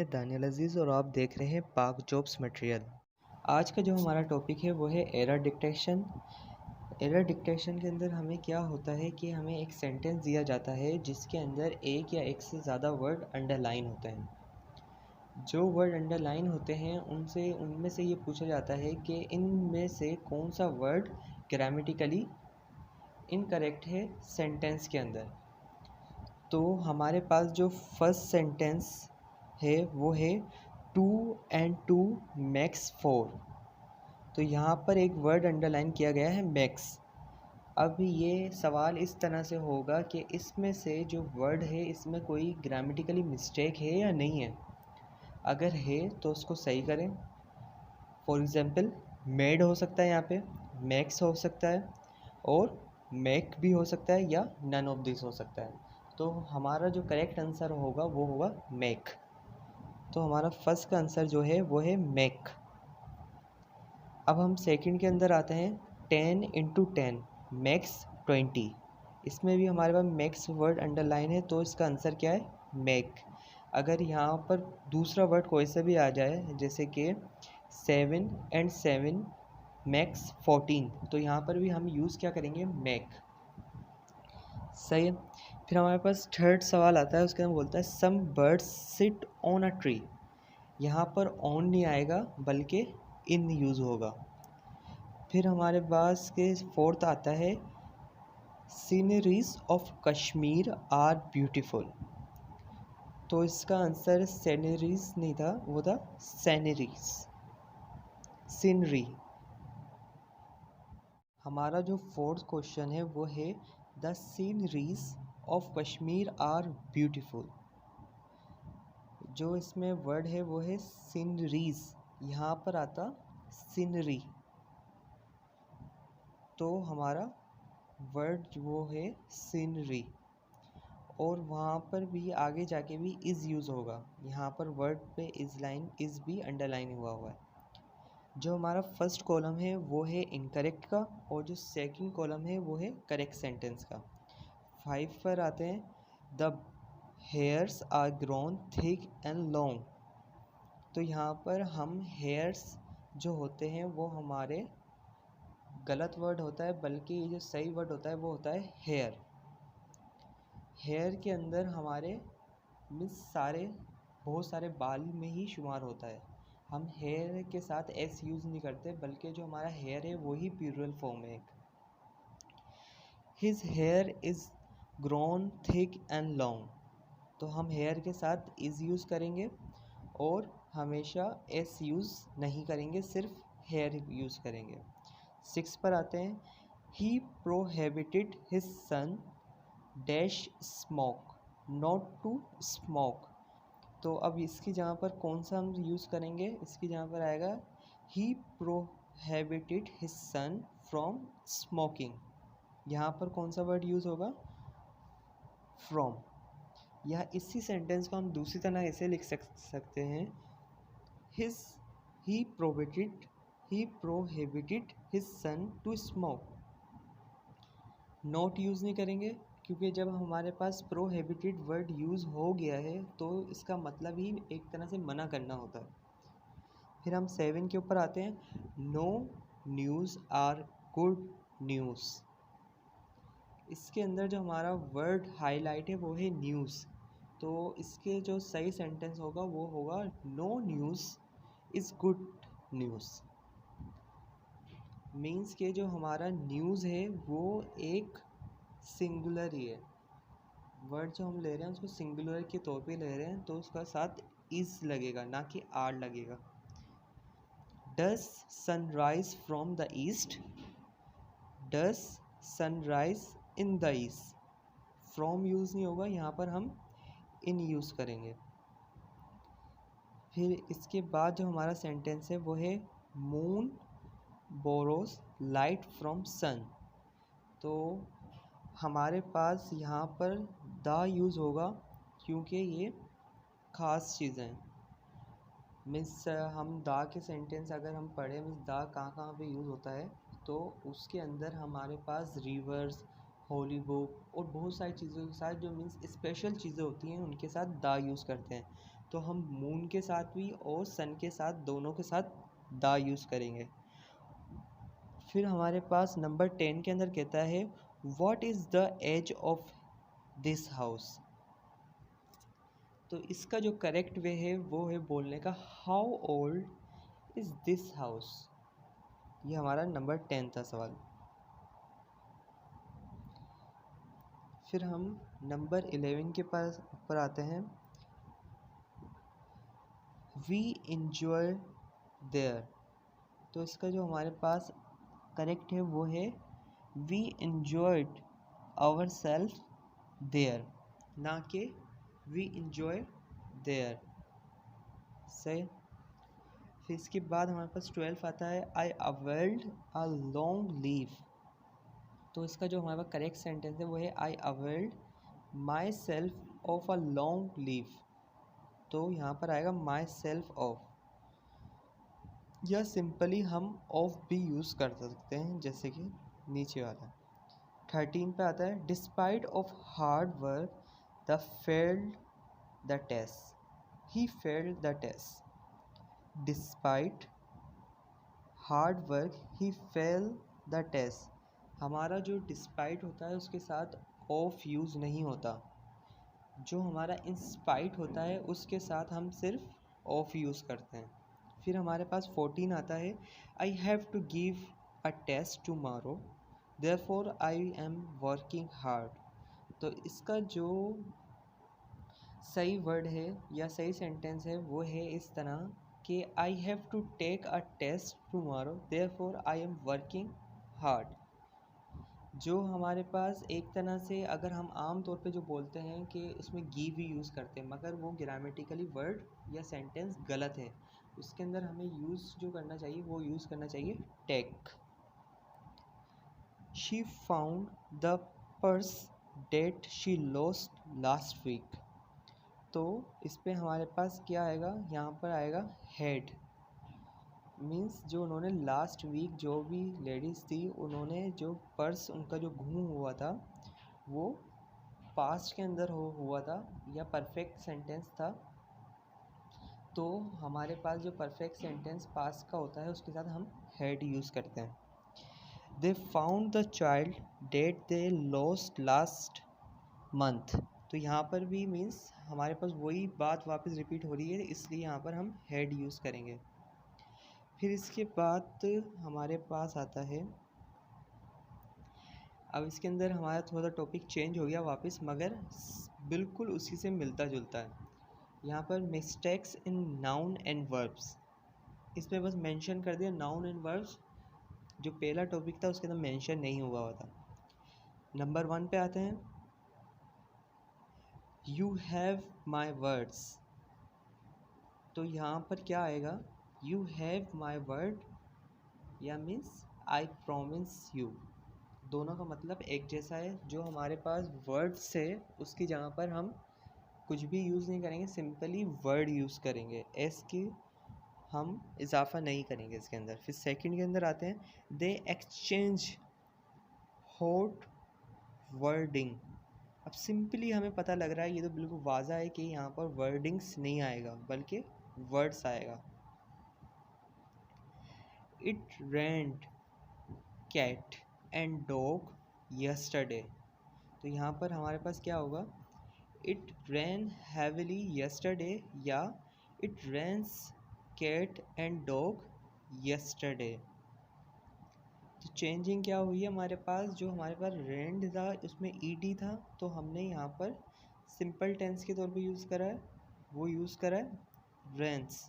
है दानियल अज़ीज़ और आप देख रहे हैं पाक जॉब्स मटेरियल। आज का जो हमारा टॉपिक है वो है एरर डिटेक्शन। एरर डिटेक्शन के अंदर हमें क्या होता है कि हमें एक सेंटेंस दिया जाता है जिसके अंदर एक या एक से ज़्यादा वर्ड अंडरलाइन होते हैं। जो वर्ड अंडरलाइन होते हैं उनमें से ये पूछा जाता है कि इनमें से कौन सा वर्ड ग्रामेटिकली इनकरेक्ट है सेंटेंस के अंदर। तो हमारे पास जो फर्स्ट सेंटेंस है वो है 2 and 2 makes 4। तो यहाँ पर एक वर्ड अंडरलाइन किया गया है मैक्स। अब ये सवाल इस तरह से होगा कि इसमें से जो वर्ड है इसमें कोई ग्रामेटिकली मिस्टेक है या नहीं है। अगर है तो उसको सही करें। फॉर एग्ज़ाम्पल मेड हो सकता है, यहाँ पे मैक्स हो सकता है और मेक भी हो सकता है या नन ऑफ दिस हो सकता है। तो हमारा जो करेक्ट आंसर होगा वो होगा मेक। तो हमारा फर्स्ट का आंसर जो है वो है मेक। अब हम सेकंड के अंदर आते हैं 10 into 10 मैक्स 20। इसमें भी हमारे पास मैक्स वर्ड अंडरलाइन है तो इसका आंसर क्या है मेक। अगर यहाँ पर दूसरा वर्ड कोई सा भी आ जाए जैसे कि 7 and 7 मैक्स 14 तो यहाँ पर भी हम यूज़ क्या करेंगे मेक। सही है। फिर हमारे पास थर्ड सवाल आता है, उसके अंदर बोलता है some birds sit on a tree. यहाँ पर ऑन नहीं आएगा बल्कि इन यूज़ होगा। फिर हमारे पास के फोर्थ आता है sceneries of Kashmir are beautiful. तो इसका आंसर सीनरीज नहीं था, वो था सैनरीज, सीनरी। हमारा जो फोर्थ क्वेश्चन है वो है the sceneries of Kashmir are beautiful. जो इसमें वर्ड है वो है सीनरीज, यहाँ पर आता सीनरी। तो हमारा वर्ड वो है सीनरी और वहाँ पर भी आगे जाके भी इज़ यूज़ होगा। यहाँ पर वर्ड पे इज़ भी अंडरलाइन हुआ है। जो हमारा फर्स्ट कॉलम है वो है इनकरेक्ट का और जो सेकंड कॉलम है वो है करेक्ट सेंटेंस का। 5 पर आते हैं the hairs are grown thick and long. तो यहाँ पर हम हेयर्स जो होते हैं वो हमारे गलत वर्ड होता है, बल्कि ये जो सही वर्ड होता है वो होता है हेयर। हेयर के अंदर हमारे बहुत सारे बाल में ही शुमार होता है। हम हेयर के साथ एस यूज़ नहीं करते बल्कि जो हमारा हेयर है वो ही प्लूरल फॉर्म है। His here is grown thick and long. तो हम हेयर के साथ इज़ यूज़ करेंगे और हमेशा एस यूज़ नहीं करेंगे, सिर्फ हेयर यूज़ करेंगे। 6 पर आते हैं ही prohibited his son dash smoke not to smoke. तो अब इसकी जगह पर कौन सा हम यूज़ करेंगे, इसकी जगह पर आएगा ही prohibited his son from smoking. यहाँ पर कौन सा वर्ड यूज़ होगा फ्रॉम। या इसी सेंटेंस को हम दूसरी तरह ऐसे लिख सकते हैं ही prohibited his son to smoke. Not use नहीं करेंगे क्योंकि जब हमारे पास प्रोहिबिटेड वर्ड यूज़ हो गया है तो इसका मतलब ही एक तरह से मना करना होता है। फिर हम 7 के ऊपर आते हैं no news are good news. इसके अंदर जो हमारा वर्ड हाईलाइट है वो है न्यूज़। तो इसके जो सही सेंटेंस होगा वो होगा no news is good news. Means के जो हमारा न्यूज़ है वो एक सिंगुलर ही है। वर्ड जो हम ले रहे हैं उसको सिंगुलर के तौर पे ले रहे हैं तो उसका साथ इज़ लगेगा ना कि आर लगेगा। Does sunrise from the east, does sunrise in the east. From use नहीं होगा, यहाँ पर हम इन यूज़ करेंगे। फिर इसके बाद जो हमारा सेंटेंस है वो है moon borrows light from sun. तो हमारे पास यहाँ पर द यूज़ होगा क्योंकि ये ख़ास चीज़ें हैं। मीन्स हम द के सेंटेंस अगर हम पढ़ें मीन्स द कहाँ कहाँ पे यूज़ होता है तो उसके अंदर हमारे पास रिवर्स, होली बुक और बहुत सारी चीज़ों के साथ जो मीन्स स्पेशल चीज़ें होती हैं उनके साथ द यूज़ करते हैं। तो हम मून के साथ भी और सन के साथ दोनों के साथ द यूज़ करेंगे। फिर हमारे पास नंबर 10 के अंदर कहता है what is the age of this house. तो इसका जो करेक्ट वे है वो है बोलने का how old is this house. ये हमारा नंबर 10 था सवाल। फिर हम नंबर 11 के पास ऊपर आते हैं। We enjoy there. तो इसका जो हमारे पास करेक्ट है वो है we enjoyed our self there, ना कि वी इंजॉय देयर। सही। फिर इसके बाद हमारे पास 12 आता है I availed a long leave. तो इसका जो हमारे पास करेक्ट सेंटेंस है वो है I availed myself of a long leave. तो यहाँ पर आएगा माई सेल्फ ऑफ, या सिंपली हम ऑफ भी यूज़ कर सकते हैं जैसे कि नीचे वाला। 13 पे आता है despite of hard work the failed the test, he failed the test. Despite hard work he fail the test. हमारा जो डिस्पाइट होता है उसके साथ ऑफ यूज़ नहीं होता। जो हमारा इंस्पाइट होता है उसके साथ हम सिर्फ ऑफ यूज़ करते हैं। फिर हमारे पास 14 आता है I have to give a test tomorrow therefore I am working hard. तो इसका जो सही वर्ड है या सही सेंटेंस है वो है इस तरह कि I have to take a test tomorrow therefore I am working hard. जो हमारे पास एक तरह से अगर हम आम तौर पे जो बोलते हैं कि उसमें गिव ही यूज़ करते हैं, मगर वो ग्रामेटिकली वर्ड या सेंटेंस गलत है। उसके अंदर हमें यूज़ जो करना चाहिए वो यूज़ करना चाहिए take. She found the purse that she lost last week. तो इस पे हमारे पास क्या आएगा, यहाँ पर आएगा हेड। मीन्स जो उन्होंने लास्ट वीक जो भी लेडीज़ थी उन्होंने जो पर्स उनका जो गुम हुआ था वो पास्ट के अंदर हुआ था या परफेक्ट सेंटेंस था। तो हमारे पास जो परफेक्ट सेंटेंस पास्ट का होता है उसके साथ हम हैड यूज़ करते हैं। They found the child that they lost last month. तो यहाँ पर भी मीन्स हमारे पास वही बात वापस रिपीट हो रही है, इसलिए यहाँ पर हम हैड यूज़ करेंगे। फिर इसके बाद हमारे पास आता है, अब इसके अंदर हमारा थोड़ा टॉपिक चेंज हो गया वापस, मगर बिल्कुल उसी से मिलता जुलता है। यहाँ पर mistakes in noun and verbs, इस पर बस मेंशन कर दिया नाउन एंड वर्ब्स। जो पहला टॉपिक था उसके अंदर मेंशन नहीं हुआ था। नंबर 1 पे आते हैं यू हैव माई वर्ड्स। तो यहाँ पर क्या आएगा, यू हैव माई वर्ड या मीन्स आई प्रॉमिस यू। दोनों का मतलब एक जैसा है। जो हमारे पास वर्ड्स है उसकी जगह पर हम कुछ भी यूज़ नहीं करेंगे, सिंपली वर्ड यूज़ करेंगे, एस की हम इजाफा नहीं करेंगे इसके अंदर। फिर सेकंड के अंदर आते हैं दे एक्सचेंज हॉट वर्डिंग। अब सिंपली हमें पता लग रहा है, ये तो बिल्कुल वाज़ा है कि यहाँ पर वर्डिंग्स नहीं आएगा बल्कि वर्ड्स आएगा। It rained cat and dog yesterday. तो यहाँ पर हमारे पास क्या होगा, इट रैन हैविली यस्टरडे या it rains cat and dog yesterday. तो चेंजिंग क्या हुई है हमारे पास, जो हमारे पास रेंड था उसमें ईडी था, तो हमने यहाँ पर सिंपल टेंस के तौर पे यूज़ करा है, वो यूज़ करा है रेंस।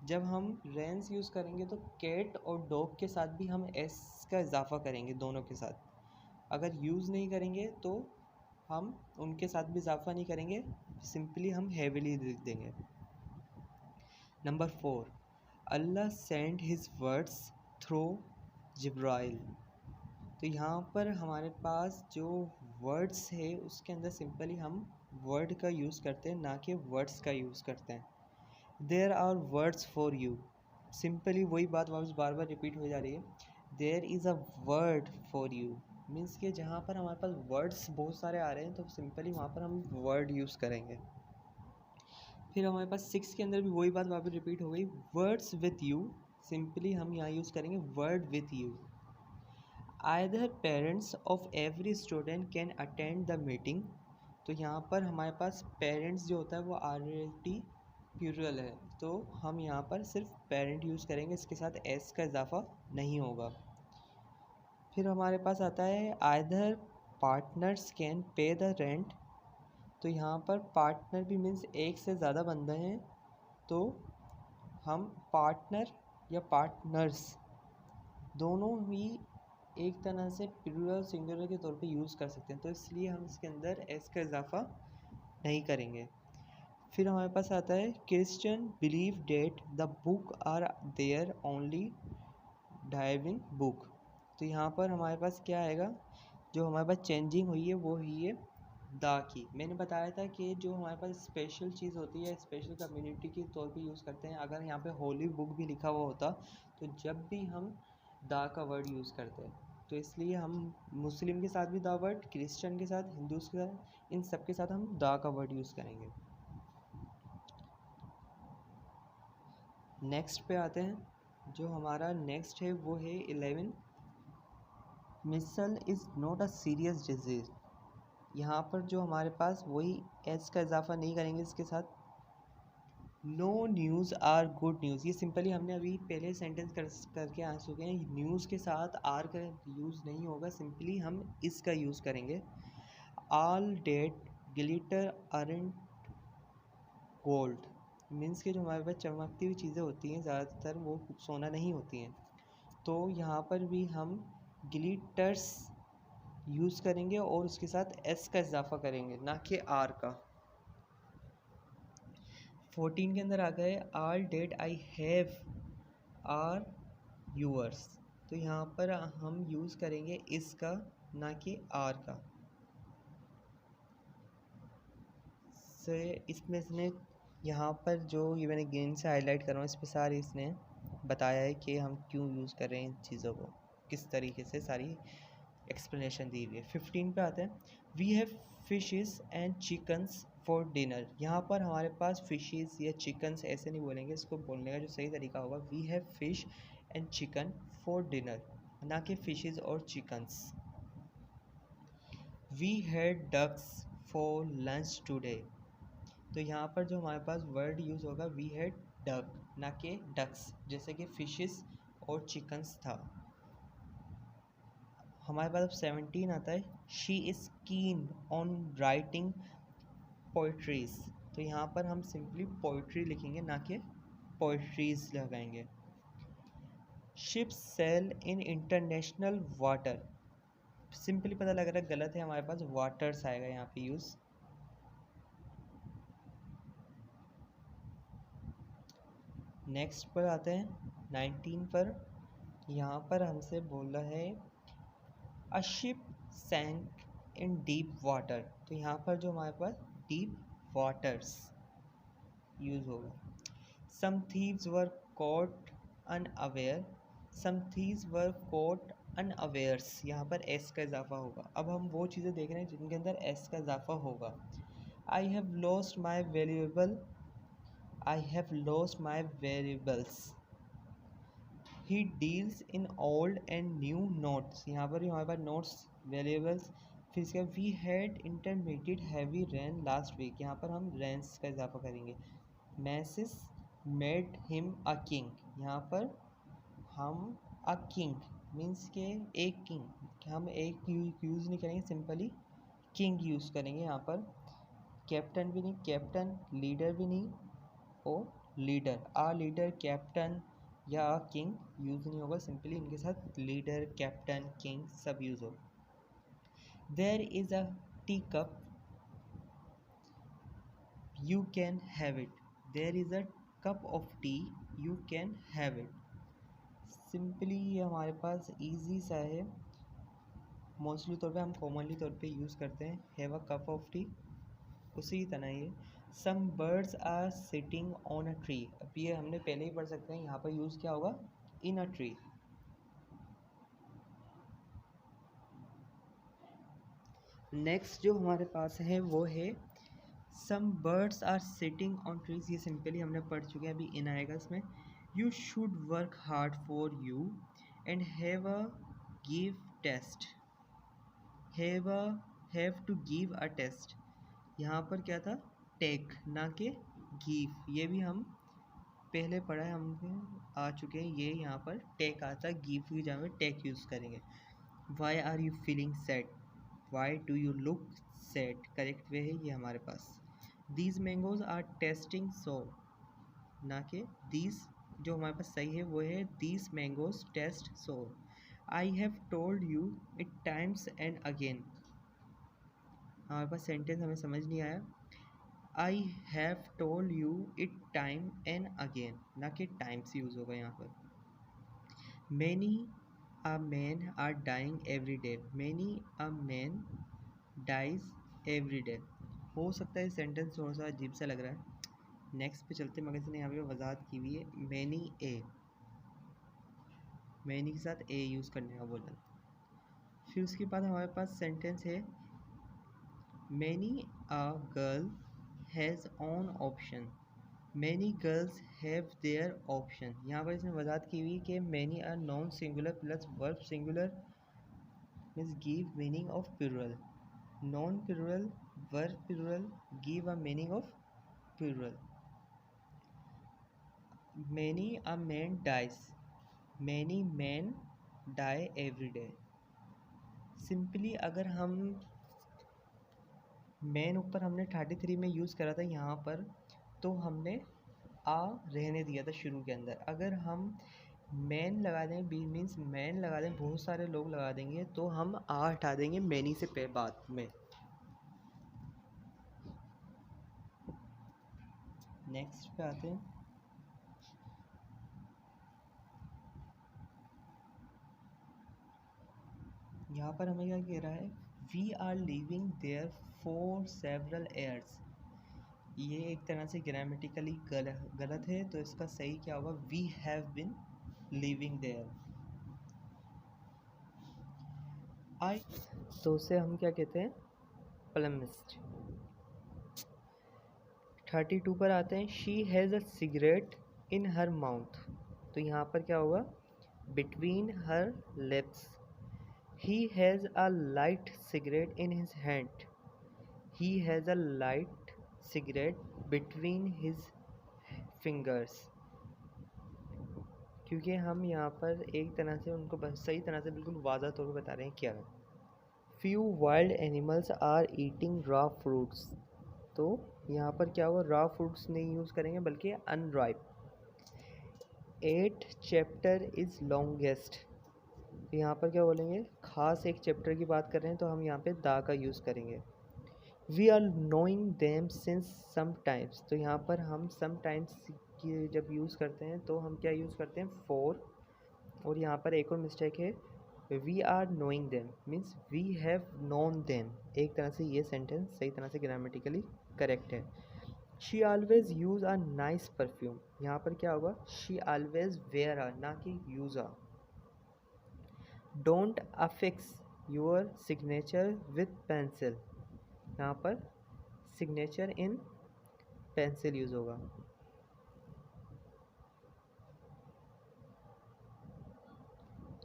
जब हम रेंस यूज़ करेंगे तो कैट और डॉग के साथ भी हम एस का इजाफा करेंगे दोनों के साथ। अगर यूज़ नहीं करेंगे तो हम उनके साथ भी इजाफा नहीं करेंगे, सिंपली हम हैविली लिख देंगे। नंबर 4 अल्लाह सेंड हिज वर्ड्स थ्रू जिब्राइल। तो यहाँ पर हमारे पास जो वर्ड्स है उसके अंदर सिंपली हम वर्ड का यूज़ करते हैं, ना कि वर्ड्स का यूज़ करते हैं। There are words for you, simply वही बात वापस बार बार रिपीट हो जा रही है। There is a word for you means कि जहाँ पर हमारे पास वर्ड्स बहुत सारे आ रहे हैं तो सिंपली वहाँ पर हम वर्ड यूज़ करेंगे। फिर हमारे पास 6 के अंदर भी वही बात वापस रिपीट हो गई, वर्ड्स विथ यू। सिंपली हम यहाँ यूज़ करेंगे word with you. Either parents of every student can attend the meeting. तो यहाँ पर हमारे पास पेरेंट्स जो होता है वो ऑलरेडी प्लूरल है, तो हम यहाँ पर सिर्फ पेरेंट यूज़ करेंगे, इसके साथ एस का इजाफा नहीं होगा। फिर हमारे पास आता है either partners can pay the rent. तो यहाँ पर पार्टनर भी मीन्स एक से ज़्यादा बंदे हैं, तो हम पार्टनर या पार्टनर्स दोनों ही एक तरह से प्लूरल सिंगुलर के तौर पे यूज़ कर सकते हैं, तो इसलिए हम इसके अंदर एस का इजाफा नहीं करेंगे। फिर हमारे पास आता है Christian believe that the book are there only divine book. तो यहाँ पर हमारे पास क्या आएगा, जो हमारे पास चेंजिंग हुई है वो हुई है दा की। मैंने बताया था कि जो हमारे पास स्पेशल चीज़ होती है स्पेशल कम्युनिटी के तौर पे यूज़ करते हैं। अगर यहाँ पे होली बुक भी लिखा हुआ होता तो जब भी हम दा का वर्ड यूज़ करते हैं, तो इसलिए हम मुस्लिम के साथ भी दा वर्ड, क्रिश्चियन के साथ, हिंदूज के साथ, इन सब के साथ हम दा का वर्ड यूज़ करेंगे। नेक्स्ट पे आते हैं, जो हमारा नेक्स्ट है वो है 11, measles is not a serious disease. यहाँ पर जो हमारे पास वही एस का इजाफा नहीं करेंगे, इसके साथ no news are good news. ये सिंपली हमने अभी पहले सेंटेंस करके आ चुके हैं, न्यूज़ के साथ आर का यूज़ नहीं होगा, सिंपली हम इसका यूज़ करेंगे। All that glitter aren't gold, means के जो हमारे पास चमकती हुई चीज़ें होती हैं ज़्यादातर वो सोना नहीं होती हैं, तो यहाँ पर भी हम ग्लिटर्स यूज़ करेंगे और उसके साथ एस का इजाफा करेंगे, ना कि आर का। 14 के अंदर आ गए all that I have are yours. तो यहाँ पर हम यूज़ करेंगे इसका, ना कि आर का। से इसमें इसने यहाँ पर जो ये मैंने ग्रीन से हाईलाइट कर रहा हूँ, इस पर सारी इसने बताया है कि हम क्यों यूज़ कर रहे हैं इन चीज़ों को, किस तरीके से सारी एक्सप्लेनेशन दी हुई है। 15 पे आते हैं, we have fishes and chickens for dinner. यहाँ पर हमारे पास फिशेस या चिकन्स ऐसे नहीं बोलेंगे, इसको बोलने का जो सही तरीका होगा we have fish and chicken for dinner, ना कि फिशेस और chickens. We had ducks for lunch today. तो यहाँ पर जो हमारे पास वर्ड यूज़ होगा वी हैड डक, ना कि डक्स, जैसे कि फिशेस और चिकन्स था। हमारे पास अब 17 आता है, she is keen on writing poetries. तो यहाँ पर हम सिंपली पोइट्री लिखेंगे, ना कि पोइट्रीज लगाएंगे। Ships sail in international water, simply पता लग रहा है गलत है, हमारे पास वाटर्स आएगा यहाँ पे यूज़। नेक्स्ट पर आते हैं 19 पर, यहाँ पर हमसे बोल रहा है a ship sank in deep water. तो यहाँ पर जो हमारे पास डीप वाटर्स यूज़ होगा। Some thieves were caught unaware, some thieves were caught unawares, यहाँ पर एस का इजाफा होगा। अब हम वो चीज़ें देख रहे हैं जिनके अंदर एस का इजाफा होगा। I have lost my valuable, I have lost my variables. He deals in old and new notes, यहाँ पर भी हमारे पास नोट्स वेरिएबल्स। फिर इसके बाद we had intermediate heavy rain last week, यहाँ पर हम रेंस का इजाफा करेंगे। Masses made him a king, यहाँ पर हम अ किंग मीन्स के एक किंग, हम एक यूज़ नहीं करेंगे, सिंपली किंग यूज़ करेंगे यहाँ पर। कैप्टन भी नहीं, कैप्टन, लीडर भी नहीं और लीडर, आ लीडर, कैप्टन या किंग यूज़ नहीं होगा, सिंपली इनके साथ लीडर, कैप्टन, किंग सब यूज़ होगा। There is a tea cup you can have it, there is a cup of tea you can have it. Simply ये हमारे पास easy सा है, मोस्टली तौर पे हम कॉमनली तौर पे यूज़ करते हैं have a cup of tea, उसी तरह ये some birds are sitting on a tree. अब ये हमने पहले ही पढ़ सकते हैं, यहाँ पर यूज़ क्या होगा, इन अ ट्री। नेक्स्ट जो हमारे पास है वो है some birds are sitting on trees, ये सिंपली हमने पढ़ चुके हैं, अभी इन आएगा इसमें। You should work hard for you and have a give test, have to give a test. यहाँ पर क्या था, टेक ना कि गिव, ये भी हम पहले पढ़ा है, हम आ चुके हैं। ये यहाँ पर टेक आता है, गिव की जगह टेक यूज़ करेंगे। Why are you feeling sad, why do you look sad, correct way है ये हमारे पास। These mangoes are tasting so, ना कि दीज, जो हमारे पास सही है वो है these mangoes taste so. I have told you it times and again, हमारे पास सेंटेंस हमें समझ नहीं आया। I have told you it time and again, ना कि टाइम्स यूज़ होगा यहाँ पर। Many a man are dying every day, many a man dies every day. हो सकता है सेंटेंस थोड़ा सा अजीब सा लग रहा है, नेक्स्ट पे चलते, मगर इसने यहाँ पे वजाहत की हुई है। मैनी ए, मैनी के साथ ए यूज़ करने का बोला। फिर उसके बाद हमारे पास सेंटेंस है many a girl has on option, many girls have their option. यहाँ पर इसने वजाहत की हुई कि many a noun singular plus verb singular means give meaning of plural, noun plural verb plural give a meaning of plural. Many a man dies, many man die every day. Simply अगर हम man ऊपर हमने 33 में use करा था यहाँ पर, तो हमने आ रहने दिया था शुरू के अंदर। अगर हम मैन लगा दें, बी मीन्स मैन लगा दें, बहुत सारे लोग लगा देंगे, तो हम आ हटा देंगे मैनी से पे बाद में। नेक्स्ट पे आते हैं। यहाँ पर हमें क्या कह रहा है, we are living there for several years. ये एक तरह से ग्रामेटिकली गलत है, तो इसका सही क्या होगा, we have been living there. I, तो उसे हम क्या कहते हैं, पलमिस्ट। 32 पर आते हैं। She has a cigarette in her mouth, तो यहाँ पर क्या होगा, between her lips. He has a light cigarette in his hand, he has a light cigarette between his fingers. क्योंकि हम यहाँ पर एक तरह से उनको बस सही तरह से बिल्कुल वाज़ह तौर पर बता रहे हैं क्या है। Few wild animals are eating raw fruits, तो यहाँ पर क्या होगा, रॉ फ्रूट्स नहीं यूज़ करेंगे बल्कि अनराइप। 8 चैप्टर इज़ लॉन्गेस्ट, तो यहाँ पर क्या बोलेंगे, ख़ास एक चैप्टर की बात कर रहे हैं, तो हम यहाँ पे दा का यूज़ करेंगे। We are knowing them since sometimes, तो यहाँ पर हम समटाइम्स की जब यूज़ करते हैं तो हम क्या यूज़ करते हैं, फॉर। और यहाँ पर एक और मिस्टेक है, we are knowing them means we have known them. एक तरह से ये सेंटेंस सही तरह से ग्रामेटिकली करेक्ट है। She always use a nice perfume, यहाँ पर क्या होगा, शी ऑलवेज वेयर अ, ना कि use a. Don't affix your signature with pencil, यहाँ पर सिग्नेचर इन पेंसिल यूज़ होगा।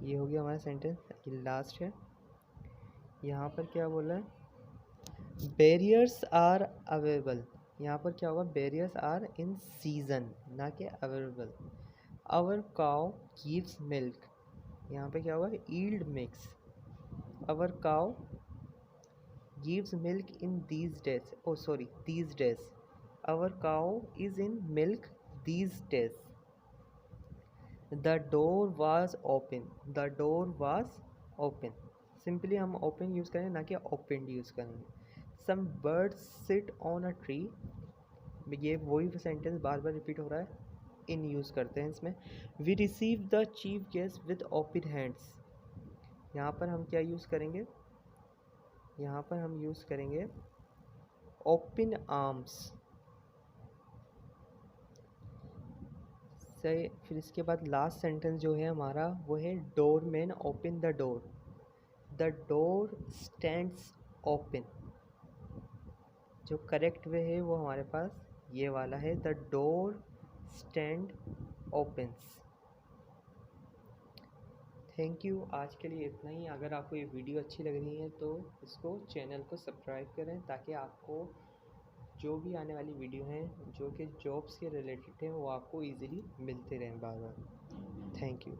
ये हो गया हमारा सेंटेंस, ये लास्ट है। यहाँ पर क्या बोला है, बैरियर्स आर अवेलेबल, यहाँ पर क्या होगा, बैरियर्स आर इन सीजन ना कि available. Our cow gives milk, यहाँ पे क्या होगा, yield milks. Our cow gives milk in these days, oh sorry these days, our cow is in milk these days. The door was open, the door was open. Simply हम open use करेंगे ना कि opened use करेंगे। Some birds sit on a tree, ये वही sentence बार बार repeat हो रहा है, इन यूज़ करते हैं इसमें। We receive the chief guest with open hands, यहाँ पर हम क्या यूज़ करेंगे, यहाँ पर हम यूज़ करेंगे ओपन आर्म्स। सही। फिर इसके बाद लास्ट सेंटेंस जो है हमारा वो है doorman open the door, the door stands open. जो करेक्ट वे है वो हमारे पास ये वाला है, the door stand opens. Thank you, आज के लिए इतना ही। अगर आपको ये वीडियो अच्छी लग रही है तो इसको चैनल को सब्सक्राइब करें, ताकि आपको जो भी आने वाली वीडियो हैं जो कि जॉब्स के रिलेटेड है वो आपको इजीली मिलते रहें बार बार। Thank you.